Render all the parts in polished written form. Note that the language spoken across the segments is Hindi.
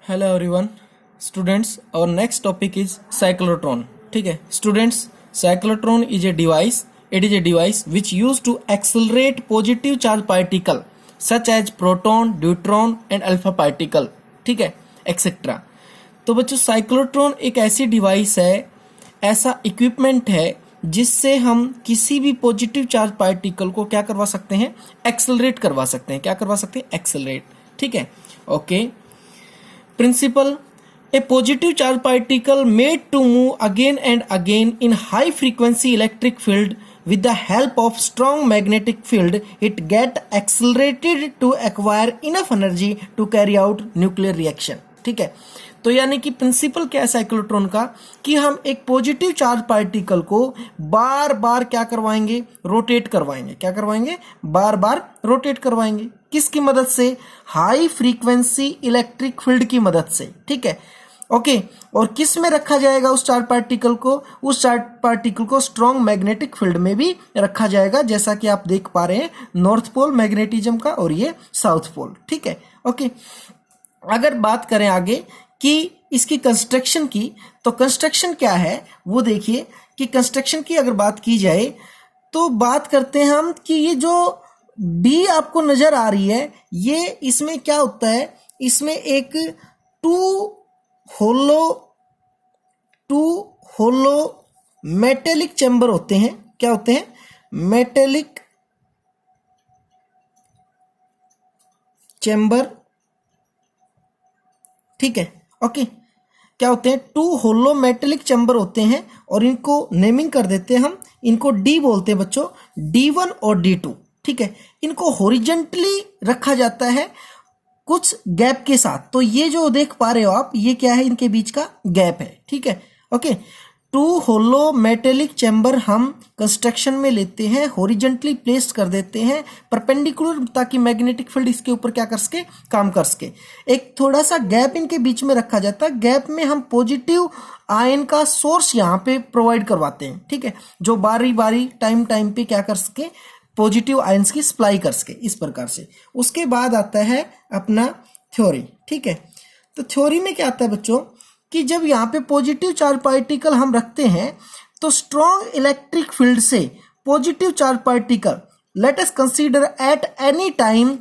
हेलो एवरीवन स्टूडेंट्स और नेक्स्ट टॉपिक इज साइक्लोट्रॉन। ठीक है students, cyclotron is a device, it is a device which use to accelerate positive charge particle such as proton, deuteron and alpha particle, ठीक है एक्सेट्रा। तो बच्चों साइक्लोट्रॉन एक ऐसी डिवाइस है, ऐसा इक्विपमेंट है जिससे हम किसी भी पॉजिटिव चार्ज पार्टिकल को क्या करवा सकते हैं, एक्सेलरेट करवा सकते हैं। क्या करवा सकते हैं? एक्सेलरेट। ठीक है okay. Principle: a positive charge particle made to move again and again in high frequency electric field with the help of strong magnetic field, it get accelerated to acquire enough energy to carry out nuclear reaction। ठीक है, तो यानी कि प्रिंसिपल क्या है साइक्लोट्रॉन का कि हम एक पॉजिटिव चार्ज पार्टिकल को बार बार क्या करवाएंगे, रोटेट करवाएंगे। क्या करवाएंगे? बार बार रोटेट करवाएंगे। किसकी मदद से? हाई फ्रीक्वेंसी इलेक्ट्रिक फील्ड की मदद से। ठीक है ओके। और किस में रखा जाएगा उस चार्ज पार्टिकल को? उस चार्ज पार्टिकल को स्ट्रॉन्ग मैग्नेटिक फील्ड में भी रखा जाएगा, जैसा कि आप देख पा रहे हैं नॉर्थ पोल मैग्नेटिज्म का और ये साउथ पोल। ठीक है ओके। अगर बात करें आगे कि इसकी कंस्ट्रक्शन की, तो कंस्ट्रक्शन क्या है वो देखिए कि कंस्ट्रक्शन की अगर बात की जाए तो बात करते हैं हम कि ये जो बी आपको नजर आ रही है, ये इसमें क्या होता है, इसमें एक टू होलो मेटेलिक चैम्बर होते हैं। क्या होते हैं? Metallic chamber. ठीक है ओके। क्या होते हैं? टू होलो मेटेलिक चैम्बर होते हैं और इनको नेमिंग कर देते हैं हम, इनको डी बोलते हैं बच्चों, D1 और D2। ठीक है, इनको हॉरिजेंटली रखा जाता है कुछ गैप के साथ। तो ये जो देख पा रहे हो आप, ये क्या है? इनके बीच का गैप है। ठीक है okay. Two hollow metallic chamber हम कंस्ट्रक्शन में लेते हैं, हॉरिजेंटली प्लेस कर देते हैं परपेंडिकुलर, ताकि मैग्नेटिक फील्ड इसके ऊपर क्या कर सके, काम कर सके। एक थोड़ा सा गैप इनके बीच में रखा जाता है, गैप में हम पॉजिटिव आयन का सोर्स यहाँ पे प्रोवाइड करवाते हैं। ठीक है, जो बारी बारी टाइम पे क्या कर सके, पॉजिटिव आयंस की सप्लाई कर सके, इस प्रकार से। उसके बाद आता है अपना थ्योरी। ठीक है, तो थ्योरी में क्या आता है बच्चों कि जब यहाँ पे पॉजिटिव चार्ज पार्टिकल हम रखते हैं तो स्ट्रॉन्ग इलेक्ट्रिक फील्ड से positive charge particle, let us consider at any time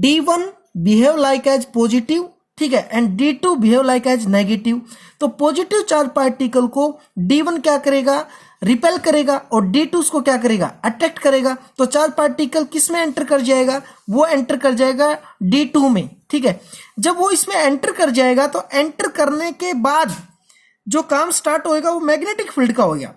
D1 behave like as positive, ठीक है, and D2 behave like as negative. तो पॉजिटिव चार्ज पार्टिकल को D1 क्या करेगा, रिपेल करेगा, और D2 उसको क्या करेगा, अट्रैक्ट करेगा। तो चार्ज पार्टिकल किस में एंटर कर जाएगा? वो एंटर कर जाएगा D2 में। ठीक है, जब वो इसमें एंटर कर जाएगा तो एंटर करने के बाद जो काम स्टार्ट होएगा वो मैग्नेटिक फील्ड का हो गया।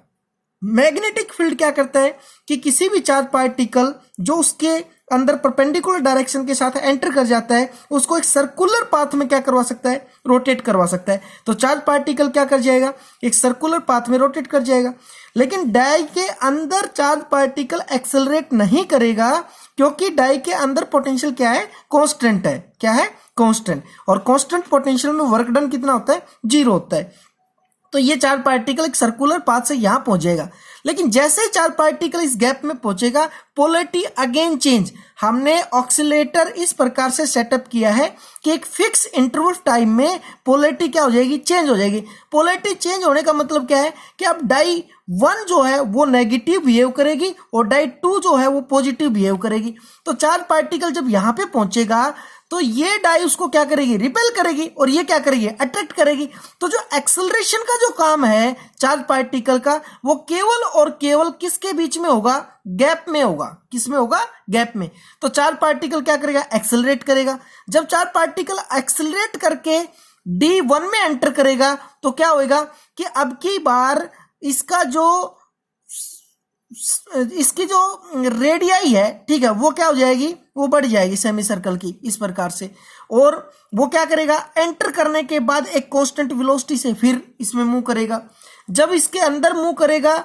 मैग्नेटिक फील्ड क्या करता है कि किसी भी चार्ज पार्टिकल जो उसके अंदर परपेंडिकुलर डायरेक्शन के साथ एंटर कर जाता है, उसको एक सर्कुलर पाथ में क्या करवा सकता है, रोटेट करवा सकता है। तो चार्ज पार्टिकल क्या कर जाएगा, एक सर्कुलर पाथ में रोटेट कर जाएगा। लेकिन डाई के अंदर चार्ज पार्टिकल एक्सेलरेट नहीं करेगा, क्योंकि डाई के अंदर पोटेंशियल क्या है, कांस्टेंट है। क्या है? कांस्टेंट। और कांस्टेंट पोटेंशियल में वर्क डन कितना होता है? 0 होता है। तो ये चार्ज पार्टिकल एक सर्कुलर पाथ से यहां पहुंचेगा। लेकिन जैसे ही चार्ज पार्टिकल इस गैप में पहुंचेगा, पोलैरिटी अगेन चेंज। हमने ऑक्सीलेटर इस प्रकार से सेटअप किया है कि एक फिक्स इंटरवल टाइम में पोलैरिटी क्या हो जाएगी, चेंज हो जाएगी। पोलैरिटी चेंज होने का मतलब क्या है कि अब डाई 1 जो है वो नेगेटिव बिहेव करेगी और डाई 2 जो है वो पॉजिटिव बिहेव करेगी। तो चार्ज पार्टिकल जब यहां पे पहुंचेगा तो ये डाई उसको क्या करेगी, रिपेल करेगी, और ये क्या करेगी, अट्रैक्ट करेगी। तो जो एक्सेलरेशन का जो काम है चार्ज पार्टिकल का, वो केवल और केवल किसके बीच में होगा, गैप में होगा। किस में होगा? गैप में। तो चार्ज पार्टिकल क्या करेगा, एक्सेलरेट करेगा। जब चार्ज पार्टिकल एक्सेलरेट करके D1 में एंटर करेगा तो क्या होगा कि अब की बार इसकी जो रेडियाई है, ठीक है, वो क्या हो जाएगी, वो बढ़ जाएगी सेमी सर्कल की, इस प्रकार से। और वो क्या करेगा, एंटर करने के बाद एक कांस्टेंट वेलोसिटी से फिर इसमें मूव करेगा। जब इसके अंदर मूव करेगा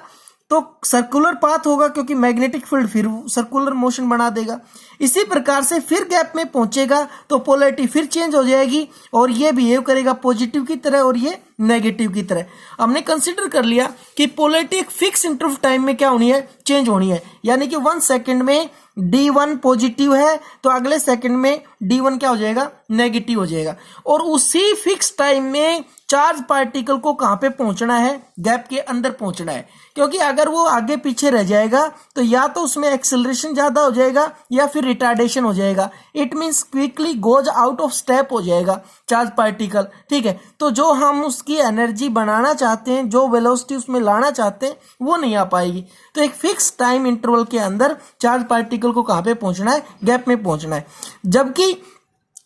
तो सर्कुलर पाथ होगा, क्योंकि मैग्नेटिक फील्ड फिर सर्कुलर मोशन बना देगा। इसी प्रकार से फिर गैप में पहुंचेगा तो पोलैरिटी फिर चेंज हो जाएगी, और ये बिहेव करेगा पॉजिटिव की तरह और ये नेगेटिव की तरह। हमने कंसीडर कर लिया कि पोलैरिटी एक फिक्स इंटरवल टाइम में क्या होनी है, चेंज होनी है। यानी कि 1 सेकेंड में D1 पॉजिटिव है तो अगले सेकंड में D1 क्या हो जाएगा, नेगेटिव हो जाएगा। और उसी फिक्स टाइम में चार्ज पार्टिकल को कहां पे पहुंचना है, गैप के अंदर पहुंचना है, क्योंकि अगर वो आगे पीछे रह जाएगा तो या तो उसमें एक्सेलरेशन ज्यादा हो जाएगा या फिर रिटार्डेशन हो जाएगा। It means quickly goes out of step हो जाएगा चार्ज पार्टिकल, ठीक है। तो जो हम उसकी एनर्जी बनाना चाहते हैं, जो वेलोसिटी उसमें लाना चाहते हैं, वो नहीं आ पाएगी। तो एक फिक्स टाइम इंटरवल के अंदर चार्ज पार्टिकल को कहां पे पहुंचना है, गैप में पहुंचना है। जबकि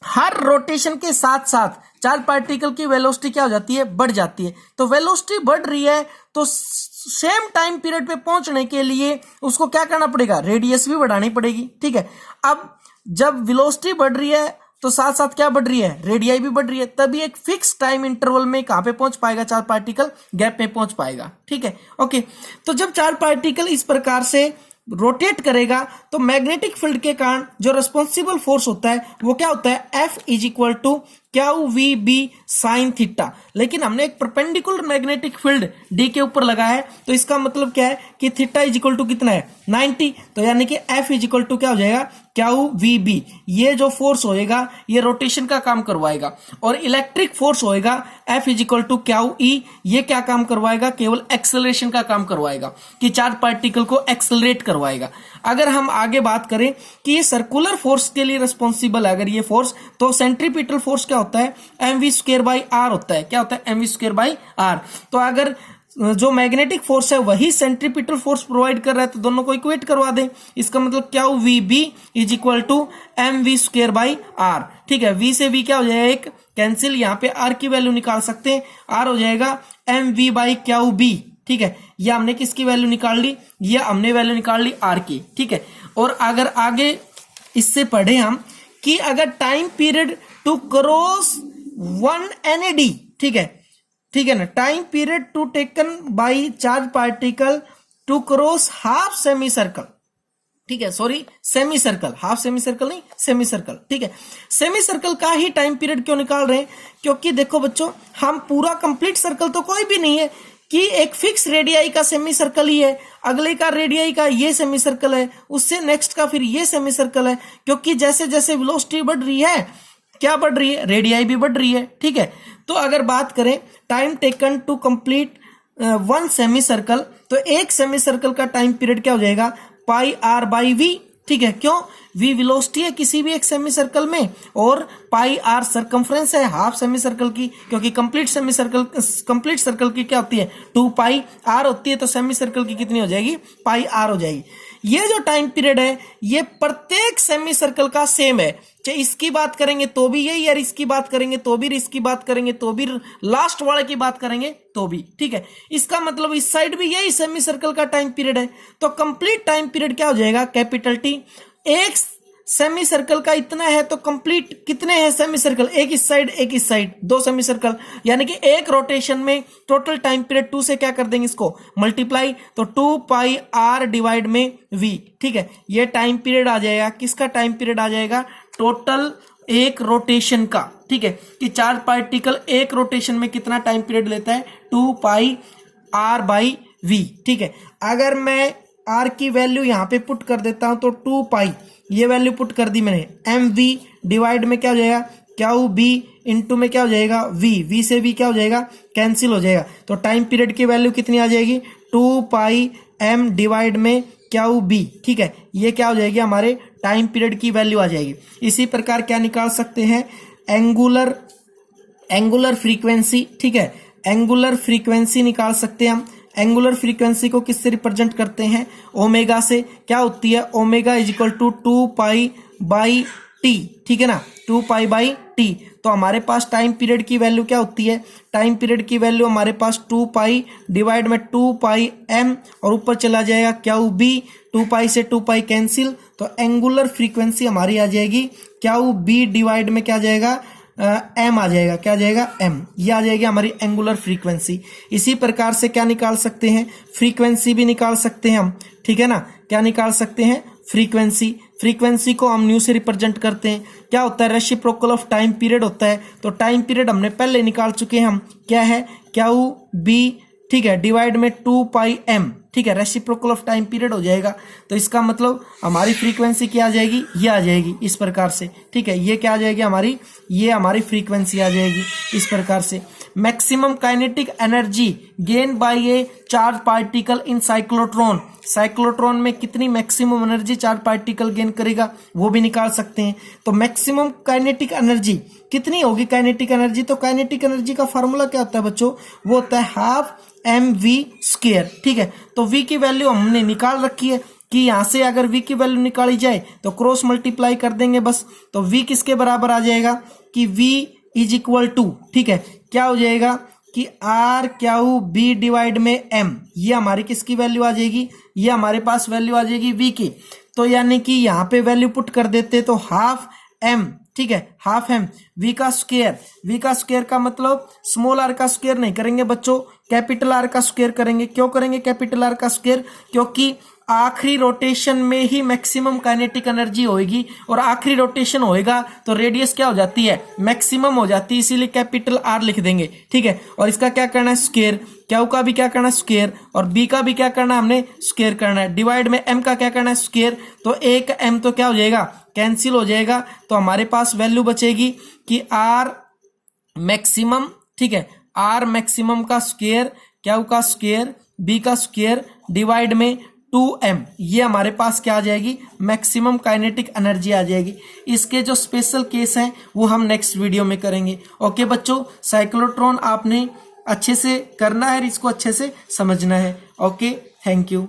हर रोटेशन के साथ साथ चार्ज पार्टिकल की वेलोसिटी क्या हो जाती है, बढ़ जाती है। तो वेलोसिटी बढ़ रही है तो सेम टाइम पीरियड पे पहुंचने के लिए उसको क्या करना पड़ेगा, रेडियस भी बढ़ानी पड़ेगी, ठीक है। अब जब वेलोसिटी बढ़ रही है तो साथ साथ क्या बढ़ रही है, रेडियाई भी बढ़ रही है, तभी एक फिक्स टाइम इंटरवल में कहां पे पहुंच पाएगा चार्ज पार्टिकल, गैप में पहुंच पाएगा, ठीक है। ओके, तो जब चार्ज पार्टिकल इस प्रकार से रोटेट करेगा तो मैग्नेटिक फील्ड के कारण जो रिस्पॉन्सिबल फोर्स होता है वो क्या होता है, F is equal to q v B sine theta. लेकिन हमने एक परपेंडिकुलर मैग्नेटिक फील्ड डी के ऊपर लगा है, तो इसका मतलब क्या है कि थीटा इज इक्वल टू कितना है, 90। तो यानी कि F इज इक्वल टू क्या हो जाएगा, क्यू वी बी। ये जो फोर्स होएगा ये रोटेशन का काम करवाएगा। और इलेक्ट्रिक फोर्स होएगा F is equal to q E, ये क्या काम करवाएगा, केवल एक्सेलरेशन का काम करवाएगा, कि चार्ज पार्टिकल को एक्सेलरेट करवाएगा। अगर हम आगे बात करें कि ये सर्कुलर फोर्स के लिए रिस्पॉन्सिबल है अगर ये फोर्स, तो सेंट्रीपिटल फोर्स क्या होता है, mv²/r होता है। क्या होता है, mv²/r। तो अगर जो मैग्नेटिक फोर्स है वही सेंट्रीपिटल फोर्स प्रोवाइड कर रहा है तो दोनों को इक्वेट करवा दें। इसका मतलब q v B is equal to mv²/r, ठीक है। v से v क्या हो जाएगा, एक कैंसिल, यहाँ पे r की वैल्यू निकाल सकते हैं, r हो जाएगा mv/qb, ठीक है। ये हमने किसकी वैल्यू निकाल ली, ये हमने वैल्यू निकाल ली r की, ठीक है। और अगर आगे इससे पढ़े हम कि अगर time period to cross 1 NAD, ठीक है, ठीक है ना, time period to taken by charge particle to cross half semi circle, ठीक है, sorry semi circle, half semi circle नहीं, सेमी सर्कल, ठीक है। सेमी सर्कल का ही टाइम पीरियड क्यों निकाल रहे हैं, क्योंकि देखो बच्चों, हम पूरा कंप्लीट सर्कल तो कोई भी नहीं है कि एक फिक्स रेडियाई का सेमी सर्कल ही है, अगले का रेडियाई का ये सेमी सर्कल है, उससे नेक्स्ट का फिर ये सेमी सर्कल है। क्योंकि जैसे जैसे वेलोसिटी बढ़ रही है, क्या बढ़ रही है, रेडियाई भी बढ़ रही है, ठीक है। तो अगर बात करें time taken to complete 1 semi circle, तो एक सेमी सर्कल का टाइम पीरियड क्या हो जाएगा, πr/v, ठीक है। क्यों, v वेलोसिटी है किसी भी एक सेमी सर्कल में और πr सर्कम्फ्रेंस है हाफ सेमी सर्कल की, क्योंकि कंप्लीट सर्कल की क्या होती है, 2πr होती है, तो सेमी सर्कल की कितनी हो जाएगी, πr हो जाएगी। ये जो टाइम पीरियड है ये प्रत्येक सेमी सर्कल का सेम है, चाहे इसकी बात करेंगे तो भी यही, यार इसकी बात करेंगे तो भी, इसकी बात करेंगे तो भी, लास्ट वाले की बात करेंगे तो भी, ठीक है। इसका मतलब इस साइड भी यही सेमी सर्कल का टाइम पीरियड है। तो कंप्लीट टाइम पीरियड क्या हो जाएगा, कैपिटल T। एक सेमी सर्कल का इतना है तो कंप्लीट कितने हैं सेमी सर्कल, एक इस साइड एक इस साइड, 2 सेमी सर्कल, यानी कि एक रोटेशन में टोटल टाइम पीरियड 2 से क्या कर देंगे, इसको मल्टीप्लाई, तो 2πr डिवाइड में v, ठीक है। ये टाइम पीरियड आ जाएगा, किसका टाइम पीरियड आ जाएगा, टोटल एक रोटेशन का, ठीक है, कि चार्ज पार्टिकल एक रोटेशन में कितना टाइम पीरियड लेता है, 2πr/v, ठीक है। अगर मैं r की वैल्यू यहां पे पुट कर देता हूं तो 2π, ये वैल्यू पुट कर दी मैंने, mv डिवाइड में क्या हो जाएगा, क्यू बी इंटू में क्या हो जाएगा, v से v क्या हो जाएगा, कैंसिल हो जाएगा। तो टाइम पीरियड की वैल्यू कितनी आ जाएगी, 2πm डिवाइड में क्यू बी, ठीक है। ये क्या हो जाएगी, हमारे टाइम पीरियड की वैल्यू आ जाएगी। इसी प्रकार क्या निकाल सकते हैं, एंगुलर फ्रीक्वेंसी, ठीक है, एंगुलर फ्रीक्वेंसी निकाल सकते हैं हम। एंगुलर फ्रीक्वेंसी को किससे रिप्रेजेंट करते हैं, ओमेगा से। क्या होती है, omega is equal to 2π/t, ठीक है ना, 2π/t। तो हमारे पास टाइम पीरियड की वैल्यू क्या होती है, टाइम पीरियड की वैल्यू हमारे पास 2π डिवाइड में 2πm और ऊपर चला जाएगा क्यू बी, 2π से 2π कैंसिल, तो एंगुलर फ्रीक्वेंसी हमारी आ जाएगी क्यू बी डिवाइड में क्या जाएगा, एम आ जाएगा, क्या जाएगा, एम। ये आ जाएगी हमारी एंगुलर फ्रीक्वेंसी। इसी प्रकार से क्या निकाल सकते हैं, फ्रीक्वेंसी भी निकाल सकते हैं हम, ठीक है ना। क्या निकाल सकते हैं, फ्रीक्वेंसी। फ्रीक्वेंसी को हम न्यू से रिप्रेजेंट करते हैं, क्या होता है, रेसिप्रोकल ऑफ टाइम पीरियड होता है। तो टाइम पीरियड हमने पहले निकाल चुके हैं हम, क्या है, क्यू बी, ठीक है, डिवाइड में 2πm, ठीक है, रेसिप्रोकल ऑफ टाइम पीरियड हो जाएगा। तो इसका मतलब हमारी फ्रीक्वेंसी क्या आ जाएगी, ये आ जाएगी इस प्रकार से, ठीक है। ये क्या आ जाएगी हमारी, ये हमारी फ्रीक्वेंसी आ जाएगी इस प्रकार से। Maximum kinetic energy gain by A charge particle in cyclotron, cyclotron में कितनी maximum energy charge particle gain करेगा वो भी निकाल सकते हैं। तो मैक्सिमम काइनेटिक एनर्जी कितनी होगी, काइनेटिक एनर्जी, तो काइनेटिक एनर्जी का फॉर्मूला क्या होता है बच्चों, वो होता है हाफ mv², ठीक है। तो v की वैल्यू हमने निकाल रखी है कि यहां से अगर v की वैल्यू निकाली जाए तो क्रॉस मल्टीप्लाई कर देंगे बस। तो v किसके बराबर आ जाएगा कि v इज इक्वल टू, ठीक है, क्या हो जाएगा कि आर क्यू बी डिवाइड में m, ये हमारी किसकी वैल्यू आ जाएगी, ये हमारे पास वैल्यू आ जाएगी v की। तो यानी कि यहाँ पे वैल्यू पुट कर देते तो हाफ m, ठीक है, हाफ m v का स्क्वायर, v का स्क्वायर का मतलब स्मॉल r का स्क्वायर नहीं करेंगे बच्चों, कैपिटल R का स्क्वायर करेंगे। क्यों करेंगे कैपिटल R का स्क्वायर, क्योंकि आखिरी रोटेशन में ही मैक्सिमम काइनेटिक एनर्जी होगी, और आखिरी रोटेशन होएगा तो रेडियस क्या हो जाती है, मैक्सिमम हो जाती है, इसीलिए कैपिटल R लिख देंगे, ठीक है। और इसका क्या करना है स्क्वायर, क्यू का भी क्या करना है स्क्वायर, और बी का भी क्या करना है हमने स्क्वायर करना है, डिवाइड में m का क्या करना है स्क्वायर। तो एक m तो क्या हो जाएगा, कैंसिल हो जाएगा। तो हमारे पास वैल्यू बचेगी कि R मैक्सिमम, ठीक है, R मैक्सिमम का स्क्वायर, क्यू का स्क्वायर, बी का स्क्वायर डिवाइड में 2m, ये हमारे पास क्या आ जाएगी, मैक्सिमम काइनेटिक एनर्जी आ जाएगी। इसके जो स्पेशल केस हैं वो हम नेक्स्ट वीडियो में करेंगे। ओके बच्चों, साइक्लोट्रॉन आपने अच्छे से करना है, इसको अच्छे से समझना है। Okay, thank you.